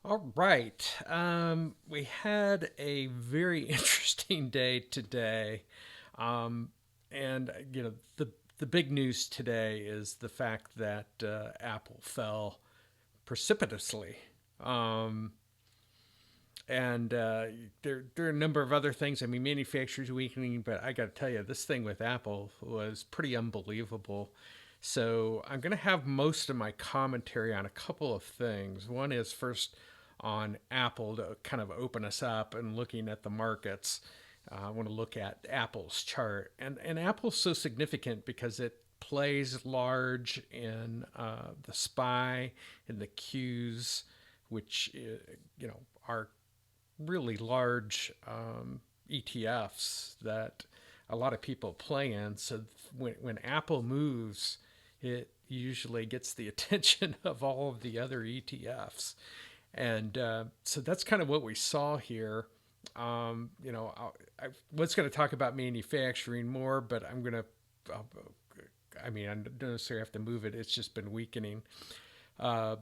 All right. We had a very interesting day today. Um, and, the big news today is the fact that Apple fell precipitously. Um, and there are a number of other things. I mean, manufacturers weakening, but I got to tell you, this thing with Apple was pretty unbelievable. So I'm going to have most of my commentary on a couple of things. One is first on Apple to kind of open us up and looking at the markets. I want to look at Apple's chart, and Apple's so significant because it plays large in the SPY and the Qs, which are really large ETFs that a lot of people play in. So when Apple moves, it usually gets the attention of all of the other ETFs. And so that's kind of what we saw here. I was going to talk about manufacturing more, but I don't necessarily have to move it. It's just been weakening. And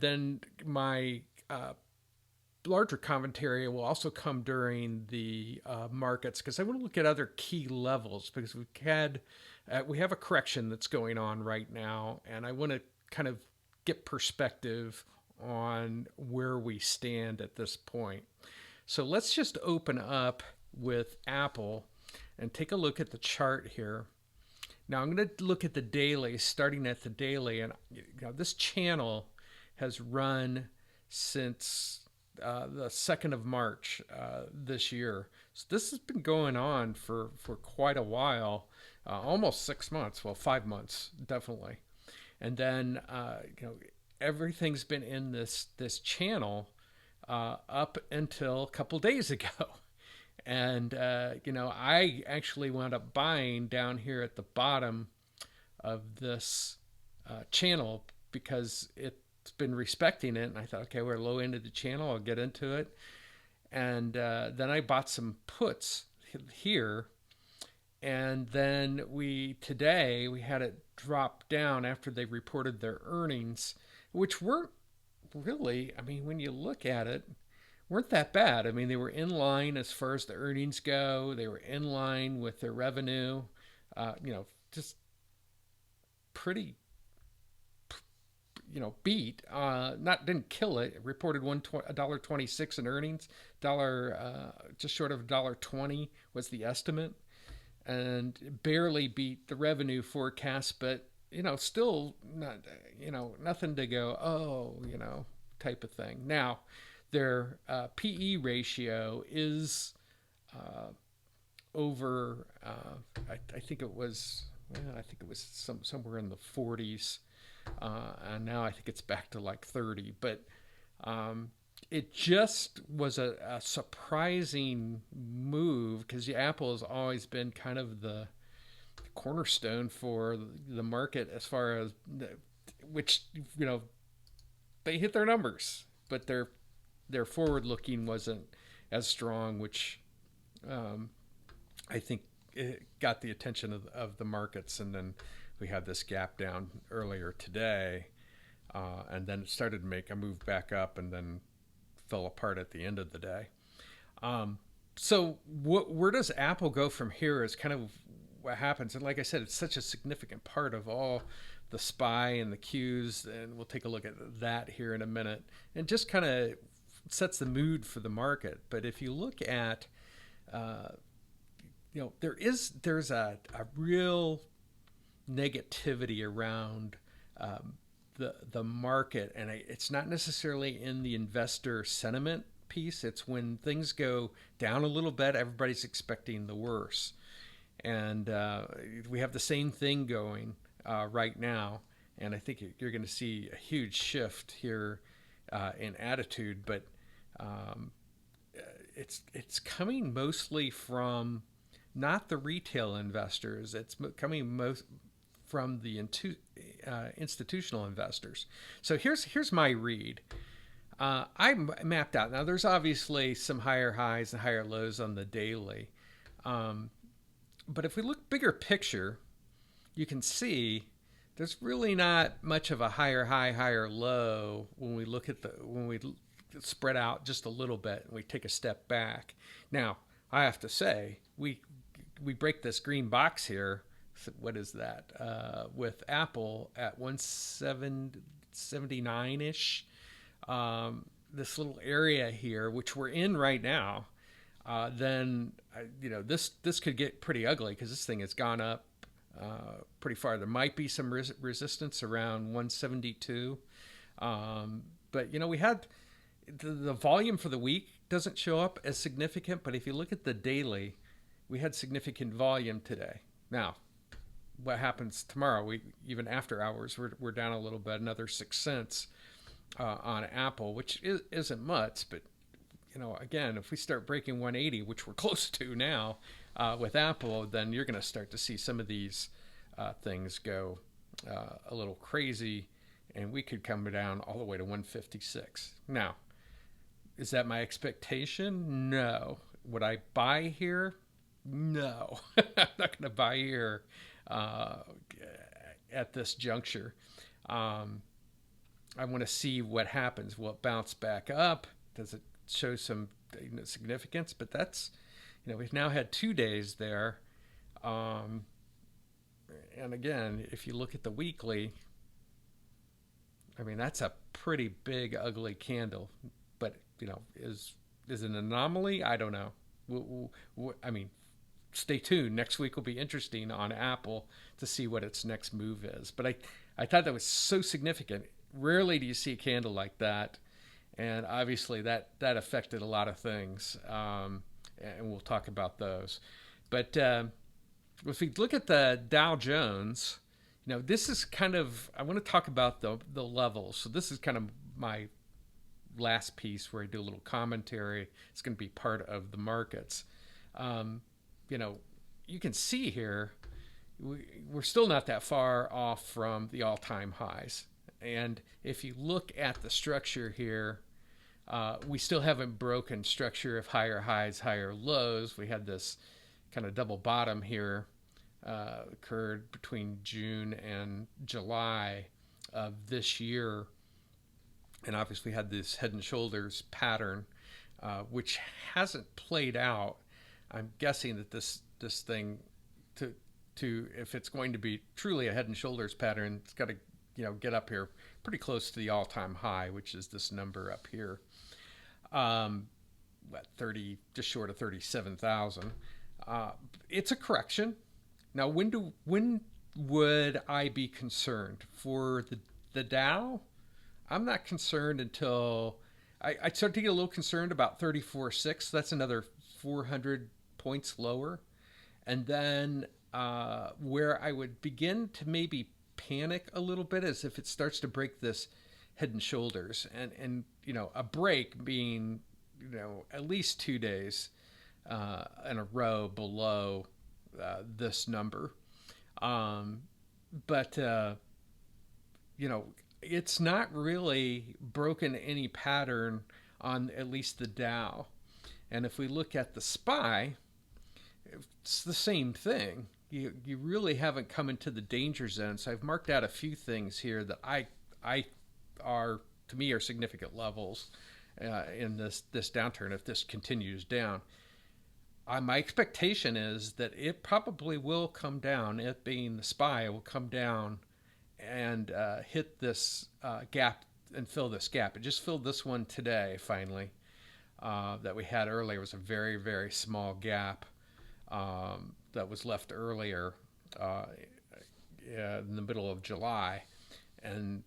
then my larger commentary will also come during the markets because I want to look at other key levels because we have a correction that's going on right now, and I want to kind of get perspective on where we stand at this point. So let's just open up with Apple and take a look at the chart here. Now I'm going to look at the daily, starting at the daily, and this channel has run since the 2nd of March this year. So this has been going on for quite a while, almost 6 months, well, 5 months, definitely. And then, everything's been in this channel up until a couple days ago. And, I actually wound up buying down here at the bottom of this channel because it's been respecting it. And I thought, okay, we're low end of the channel. I'll get into it. And then I bought some puts here. And then today we had it drop down after they reported their earnings, which weren't really, I mean, when you look at it, weren't that bad. I mean, they were in line as far as the earnings go. They were in line with their revenue, just pretty, beat. Didn't kill it. It reported $1.26 in earnings. Just short of $1.20 was the estimate, and barely beat the revenue forecast. But still not, nothing to go, type of thing. Now, their PE ratio is over. I think it was. Somewhere in the 40s, and now I think it's back to like 30. But it just was a surprising move because Apple has always been kind of the cornerstone for the market as far as which they hit their numbers, but their forward looking wasn't as strong, which I think it got the attention of the markets. And then we had this gap down earlier today, and then it started to make a move back up and then fell apart at the end of the day. So where does Apple go from here is kind of what happens. And like I said, it's such a significant part of all the SPY and the Qs, and we'll take a look at that here in a minute, and just kind of sets the mood for the market. But if you look at, there's a real negativity around the market, and it's not necessarily in the investor sentiment piece. It's when things go down a little bit, everybody's expecting the worst. And we have the same thing going right now, and I think you're going to see a huge shift here in attitude. But it's coming mostly from not the retail investors. It's coming most from the institutional investors. So here's my read. I mapped out. Now there's obviously some higher highs and higher lows on the daily. But if we look bigger picture, you can see there's really not much of a higher high, higher low when we spread out just a little bit and we take a step back. Now, I have to say, we break this green box here. What is that? With Apple at 179 ish. This little area here, which we're in right now, then this could get pretty ugly because this thing has gone up pretty far. There might be some resistance around 172, but we had the volume for the week doesn't show up as significant. But if you look at the daily, we had significant volume today. Now, what happens tomorrow? Even after hours, we're down a little bit, another 6 cents on Apple, which isn't much, but again, if we start breaking 180, which we're close to now with Apple, then you're going to start to see some of these things go a little crazy, and we could come down all the way to 156. Now, is that my expectation? No. Would I buy here? No. I'm not going to buy here at this juncture. I want to see what happens. Will it bounce back up? Does it show some significance? But that's, we've now had 2 days there. And again, if you look at the weekly, that's a pretty big, ugly candle. But, is it an anomaly? I don't know. Stay tuned. Next week will be interesting on Apple to see what its next move is. But I thought that was so significant. Rarely do you see a candle like that. And obviously that affected a lot of things. And we'll talk about those. But if we look at the Dow Jones, this is kind of, I want to talk about the levels. So this is kind of my last piece where I do a little commentary. It's going to be part of the markets. You can see here, we're still not that far off from the all-time highs. And if you look at the structure here, we still haven't broken structure of higher highs, higher lows. We had this kind of double bottom here occurred between June and July of this year. And obviously had this head and shoulders pattern, which hasn't played out. I'm guessing that this thing, to if it's going to be truly a head and shoulders pattern, it's got to get up here pretty close to the all-time high, which is this number up here. 30, just short of 37,000. It's a correction. Now, when would I be concerned for the Dow? I'm not concerned until I start to get a little concerned about 34.6. That's another 400 points lower. And then where I would begin to maybe panic a little bit is if it starts to break this head and shoulders, and a break being at least 2 days in a row below this number. But it's not really broken any pattern on at least the Dow. And if we look at the SPY, it's the same thing. You really haven't come into the danger zone. So I've marked out a few things here that I are, to me, are significant levels in this downturn if this continues down. My expectation is that it probably will come down. It being the SPY will come down and hit this gap and fill this gap. It just filled this one today, finally, that we had earlier. It was a very, very small gap that was left earlier in the middle of July. And,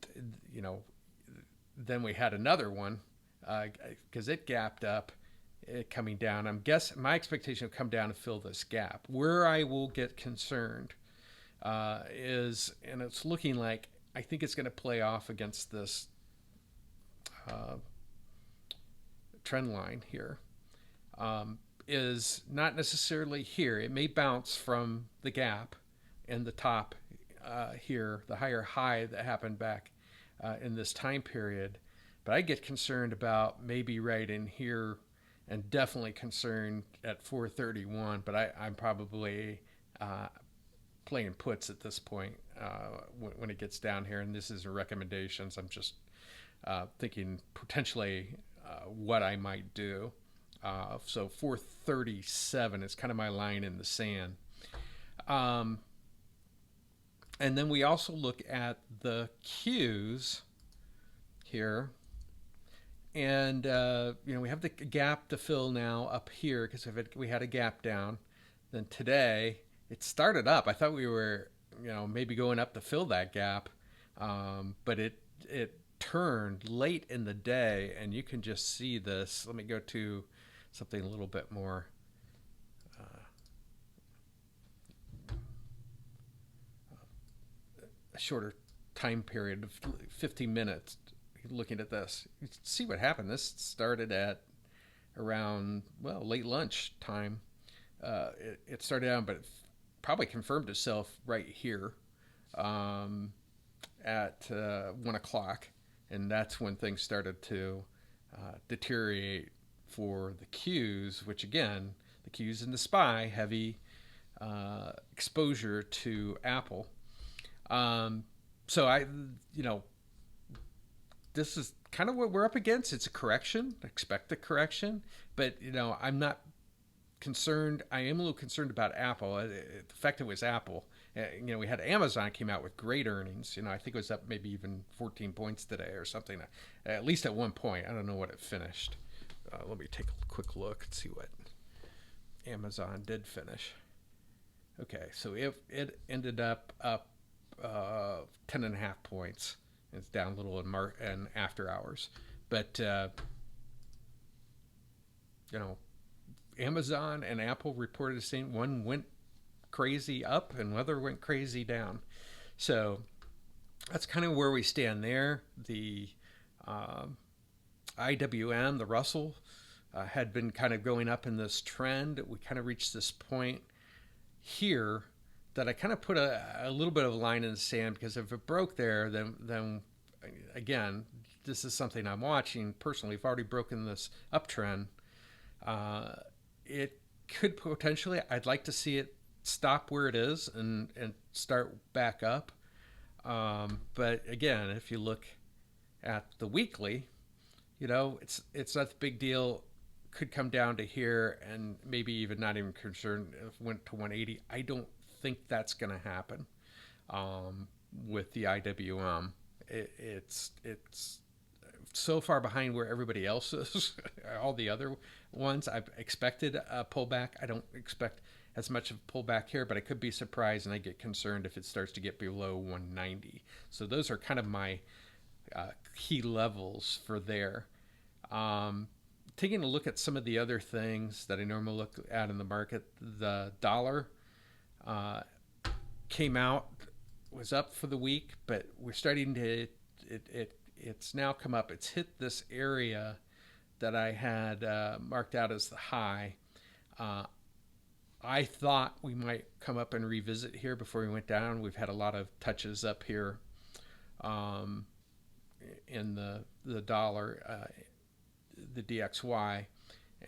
then we had another one because it gapped up, coming down. I'm guessing my expectation will come down and fill this gap. Where I will get concerned is, and it's looking like I think it's going to play off against this trend line here, is not necessarily here. It may bounce from the gap in the top here, the higher high that happened back in this time period. But I get concerned about maybe right in here, and definitely concerned at 431. But I'm probably playing puts at this point when it gets down here. And this is recommendations. I'm just thinking potentially what I might do. So 437 is kind of my line in the sand. And then we also look at the Qs here. And, we have the gap to fill now up here because we had a gap down. Then today, it started up. I thought we were, maybe going up to fill that gap. But it turned late in the day, and you can just see this. Let me go to something a little bit more a shorter time period of 15 minutes. Looking at this, you see what happened. This started at around late lunch time. It started out, but it probably confirmed itself right here at 1 o'clock, and that's when things started to deteriorate for the Qs, which again, the Qs and the SPY, heavy exposure to Apple. So this is kind of what we're up against. It's a correction. Expect a correction, but I'm not concerned. I am a little concerned about Apple. The fact it was Apple. We had Amazon came out with great earnings. I think it was up maybe even 14 points today or something. At least at one point. I don't know what it finished. Let me take a quick look and see what Amazon did finish. Okay, so it ended up 10.5 points. It's down a little in after hours, but Amazon and Apple reported the same. One went crazy up, and the other went crazy down. So that's kind of where we stand there. The IWM, the Russell, had been kind of going up in this trend. We kind of reached this point here that I kind of put a little bit of a line in the sand, because if it broke there, then again, this is something I'm watching personally. We've already broken this uptrend. It could potentially, I'd like to see it stop where it is and start back up. But again, if you look at the weekly, it's not the big deal. Could come down to here and maybe even not even concerned if it went to 180. I don't think that's going to happen with the IWM. It's so far behind where everybody else is. All the other ones, I've expected a pullback. I don't expect as much of a pullback here, but I could be surprised, and I get concerned if it starts to get below 190. So those are kind of my key levels for there. Taking a look at some of the other things that I normally look at in the market, the dollar came out, was up for the week, but we're starting to, it's now come up. It's hit this area that I had marked out as the high. I thought we might come up and revisit here before we went down. We've had a lot of touches up here in the dollar, the DXY,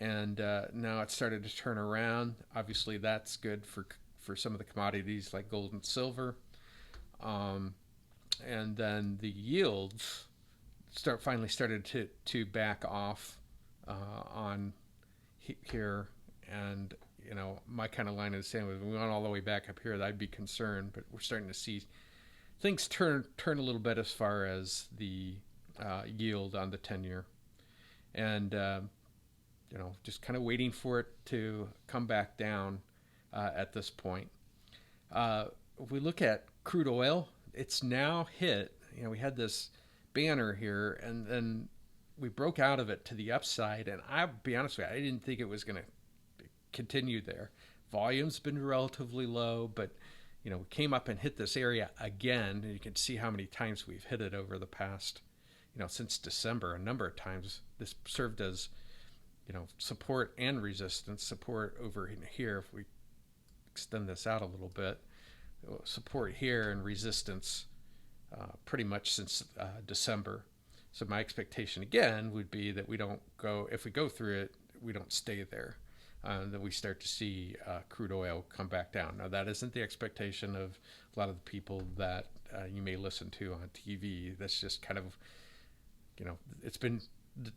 and now it's started to turn around. Obviously, that's good for some of the commodities like gold and silver. And then the yields finally started to back off on here, and my kind of line of the sand was, we went all the way back up here, I'd be concerned, but we're starting to see things turn a little bit as far as the yield on the 10-year, and just kind of waiting for it to come back down at this point. If we look at crude oil, it's now hit, we had this banner here, and then we broke out of it to the upside, and I'll be honest with you, I didn't think it was going to continue there. Volume's been relatively low, but we came up and hit this area again, and you can see how many times we've hit it over the past, since December. A number of times this served as support and resistance. Support over in here, if we extend this out a little bit, support here and resistance pretty much since December. So my expectation again would be that we don't go, if we go through it, we don't stay there. That we start to see crude oil come back down. Now, that isn't the expectation of a lot of the people that you may listen to on TV. That's just kind of, it's been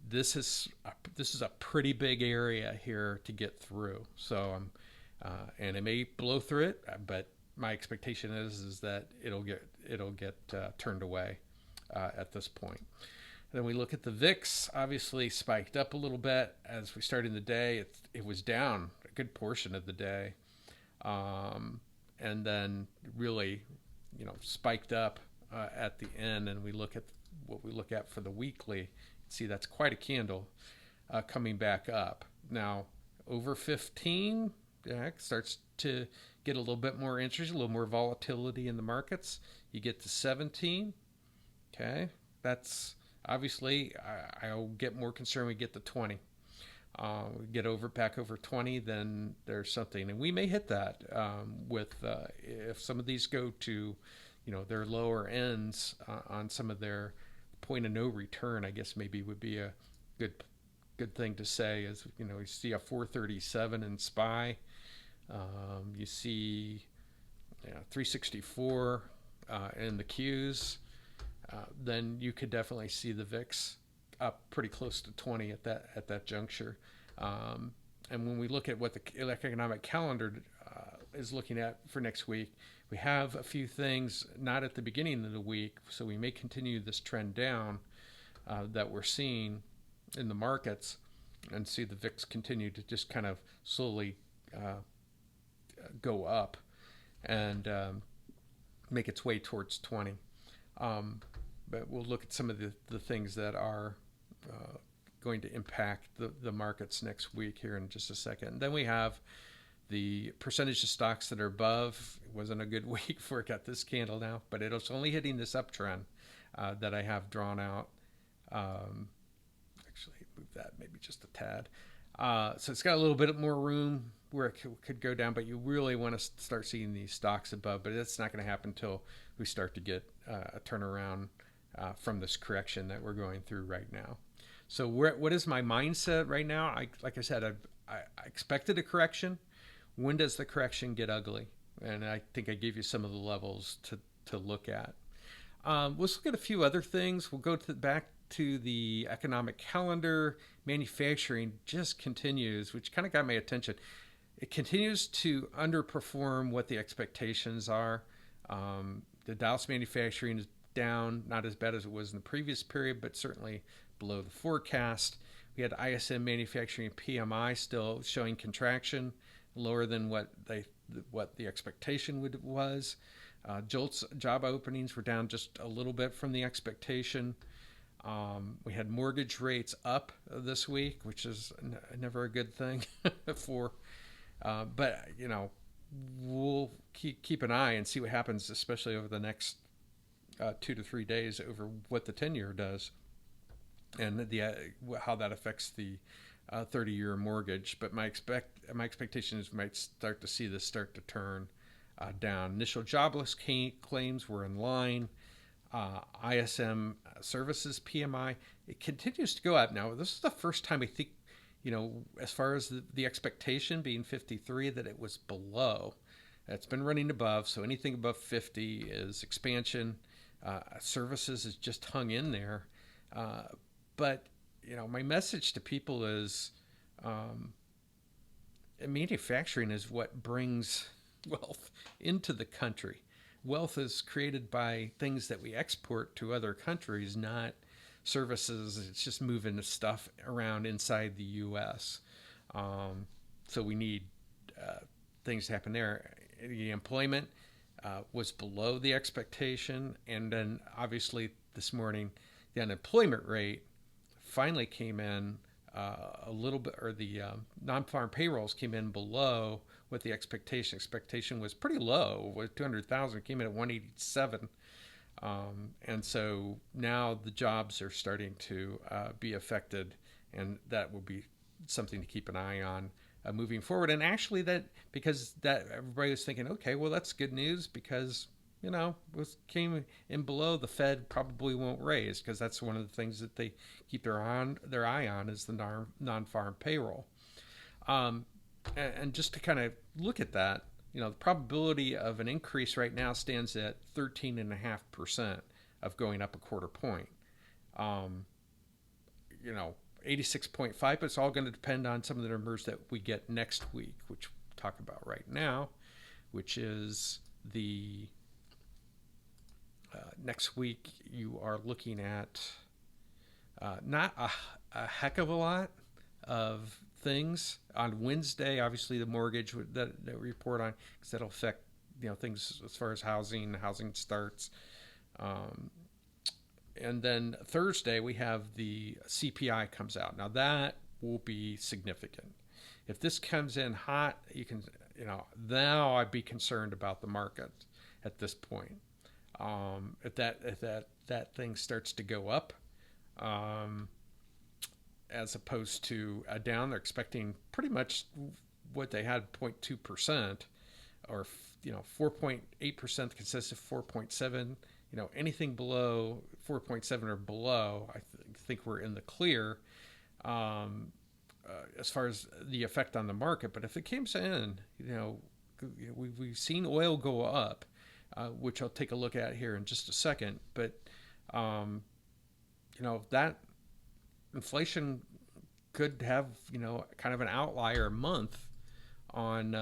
this is a pretty big area here to get through. So and it may blow through it, but my expectation is that it'll get turned away at this point. Then we look at the VIX, obviously spiked up a little bit as we started the day. It was down a good portion of the day, and then really, spiked up at the end. And we look at what we look at for the weekly. See, that's quite a candle coming back up. Now, over 15, it starts to get a little bit more interest, a little more volatility in the markets. You get to 17, okay? That's obviously, I'll get more concerned when we get to 20. Get back over 20, then there's something. And we may hit that with if some of these go to, their lower ends on some of their point of no return, I guess maybe would be a good thing to say. Is, you see a 437 in SPY. You see 364 in the Qs. Then you could definitely see the VIX up pretty close to 20 at that juncture. And when we look at what the economic calendar is looking at for next week, we have a few things not at the beginning of the week, so we may continue this trend down that we're seeing in the markets, and see the VIX continue to just kind of slowly go up and make its way towards 20. But we'll look at some of the things that are going to impact the markets next week here in just a second. And then we have the percentage of stocks that are above. It wasn't a good week before it got this candle now, but it's only hitting this uptrend that I have drawn out. Actually, move that maybe just a tad. So it's got a little bit more room where it could go down, but you really want to start seeing these stocks above. But it's not going to happen until we start to get a turnaround from this correction that we're going through right now. So what is my mindset right now? Like I said, I expected a correction. When does the correction get ugly? And I think I gave you some of the levels to look at. Let's look at a few other things. We'll go back to the economic calendar. Manufacturing just continues, which kind of got my attention. It continues to underperform what the expectations are. The Dallas manufacturing is down, not as bad as it was in the previous period, but certainly below the forecast. We had ISM manufacturing PMI still showing contraction, lower than what the expectation was. JOLTS job openings were down just a little bit from the expectation. We had mortgage rates up this week, which is never a good thing but we'll keep an eye and see what happens, especially over the next 2 to 3 days, over what the 10-year does and how that affects the 30-year mortgage. But my expectation is we might start to see this start to turn down. Initial jobless claims were in line. ISM Services PMI, it continues to go up. Now, this is the first time I think, as far as the expectation being 53, that it was below. It's been running above, so anything above 50 is expansion. Services is just hung in there. But, my message to people is manufacturing is what brings wealth into the country. Wealth is created by things that we export to other countries, not services. It's just moving stuff around inside the U.S. So we need things to happen there. The employment was below the expectation. And then obviously this morning, the unemployment rate finally came in a little bit, or the non-farm payrolls came in below what the expectation. Expectation was pretty low, with 200,000, came in at 187. And so now the jobs are starting to be affected, and that will be something to keep an eye on moving forward. And actually because everybody was thinking, okay, well, that's good news, because it came in below, the Fed probably won't raise, because that's one of the things that they keep their eye on is the non-farm payroll. And just to kind of look at that, the probability of an increase right now stands at 13.5% of going up a quarter point. 86.5, but it's all going to depend on some of the numbers that we get next week, which we'll talk about right now, which is the next week you are looking at not a heck of a lot of things. On Wednesday, obviously the mortgage that we report on, because that'll affect things as far as housing starts. And then Thursday we have the CPI comes out. Now that will be significant. If this comes in hot, now I'd be concerned about the market at this point. If that thing starts to go up, as opposed to down, they're expecting pretty much what they had, 0.2%, or 4.8% consists of 4.7. Anything below 4.7 or below, I think we're in the clear as far as the effect on the market. But if it comes in, we've seen oil go up, which I'll take a look at here in just a second. But that inflation could have kind of an outlier month on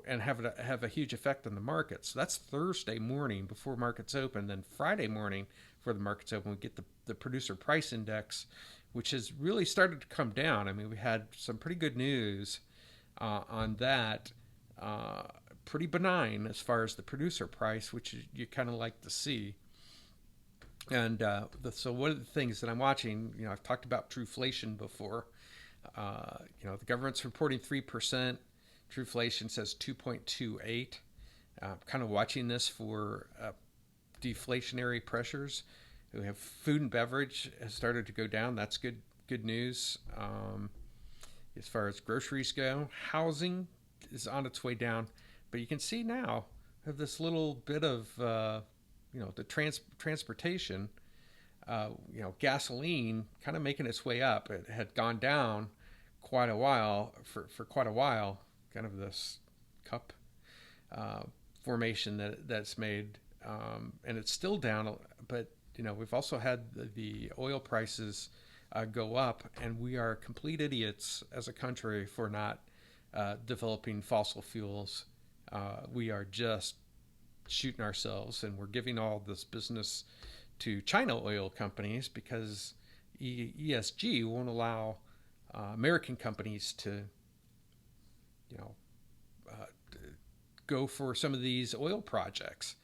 and have a huge effect on the market. So that's Thursday morning before markets open. Then Friday morning before the markets open, we get the producer price index, which has really started to come down. I mean, we had some pretty good news on that. Pretty benign as far as the producer price, which you kind of like to see. And so one of the things that I'm watching, I've talked about Truflation before. The government's reporting 3%. Truflation says 2.28. Kind of watching this for deflationary pressures. We have food and beverage has started to go down. That's good news. As far as groceries go, housing is on its way down. But you can see now we have this little bit of the transportation. Gasoline kind of making its way up. It had gone down quite a while for quite a while. Kind of this cup formation that's made, and it's still down. But we've also had the oil prices go up, and we are complete idiots as a country for not developing fossil fuels. We are just shooting ourselves, and we're giving all this business to China oil companies because ESG won't allow American companies to go for some of these oil projects.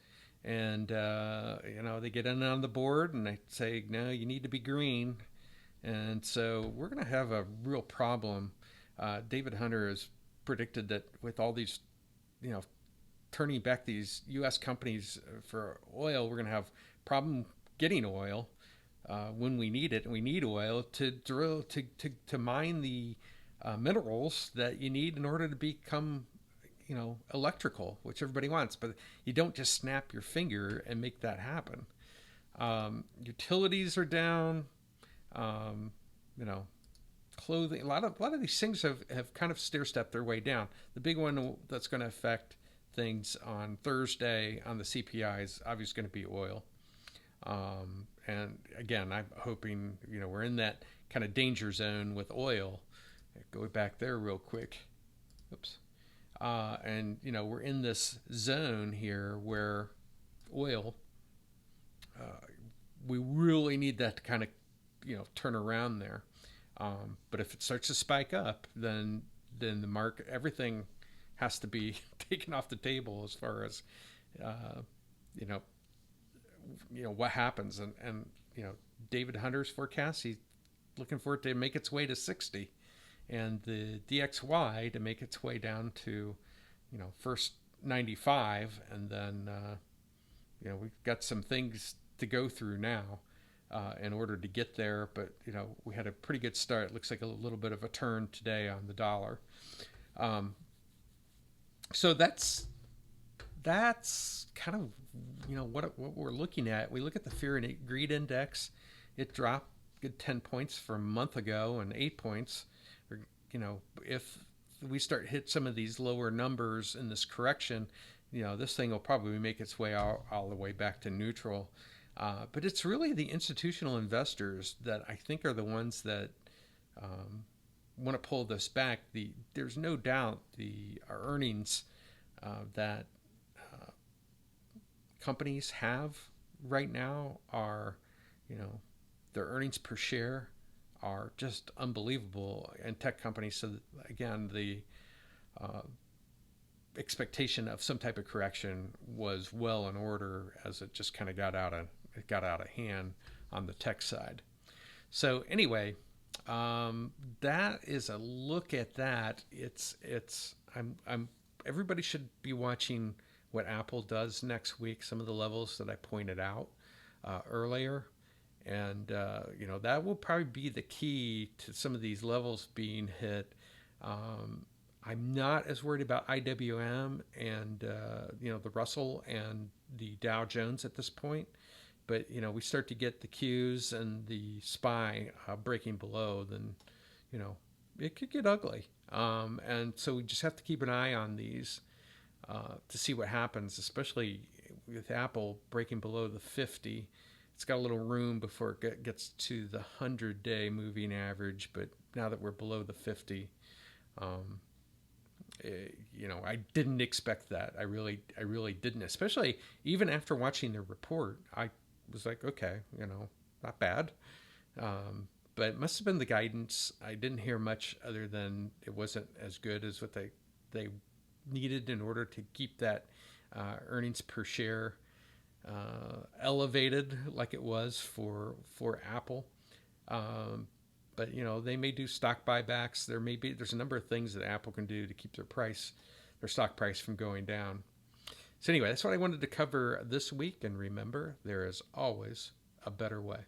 And they get in on the board and they say, no, you need to be green. And so we're going to have a real problem. David Hunter has predicted that with all these turning back these U.S. companies for oil, we're going to have problem getting oil when we need it. And we need oil to drill, to mine the minerals that you need in order to become, electrical, which everybody wants. But you don't just snap your finger and make that happen. Utilities are down. Clothing. A lot of these things have kind of stair-stepped their way down. The big one that's going to affect things on Thursday on the CPI is obviously going to be oil. And again, I'm hoping, we're in that kind of danger zone with oil. Go back there real quick. Oops. And, we're in this zone here where oil, we really need that to kind of, turn around there. But if it starts to spike up, then the market, everything has to be taken off the table as far as, what happens. And David Hunter's forecast, he's looking for it to make its way to 60. And the DXY to make its way down to, first 95. And then, we've got some things to go through now in order to get there. But, we had a pretty good start. It looks like a little bit of a turn today on the dollar. So that's kind of, what we're looking at. We look at the fear and greed index. It dropped good 10 points from a month ago and 8 points. If we start hit some of these lower numbers in this correction, this thing will probably make its way all the way back to neutral. But it's really the institutional investors that I think are the ones that want to pull this back. There's no doubt the earnings that companies have right now are, you know, their earnings per share are just unbelievable. And tech companies, so again, the uh, expectation of some type of correction was well in order as it just kind of got out of hand on the tech side. So anyway, that is a look at that. I'm everybody should be watching what Apple does next week. Some of the levels that I pointed out earlier, and that will probably be the key to some of these levels being hit. I'm not as worried about IWM and the Russell and the Dow Jones at this point, but we start to get the Qs and the SPY breaking below, then it could get ugly. And so we just have to keep an eye on these to see what happens, especially with Apple breaking below the 50. It's got a little room before it gets to the 100-day moving average, but now that we're below the 50, I didn't expect that. I really didn't. Especially even after watching the report, I was like, okay, not bad. But it must have been the guidance. I didn't hear much other than it wasn't as good as what they needed in order to keep that earnings per share elevated like it was for Apple. But they may do stock buybacks. There's a number of things that Apple can do to keep their stock price from going down. So anyway, that's what I wanted to cover this week. And remember, there is always a better way.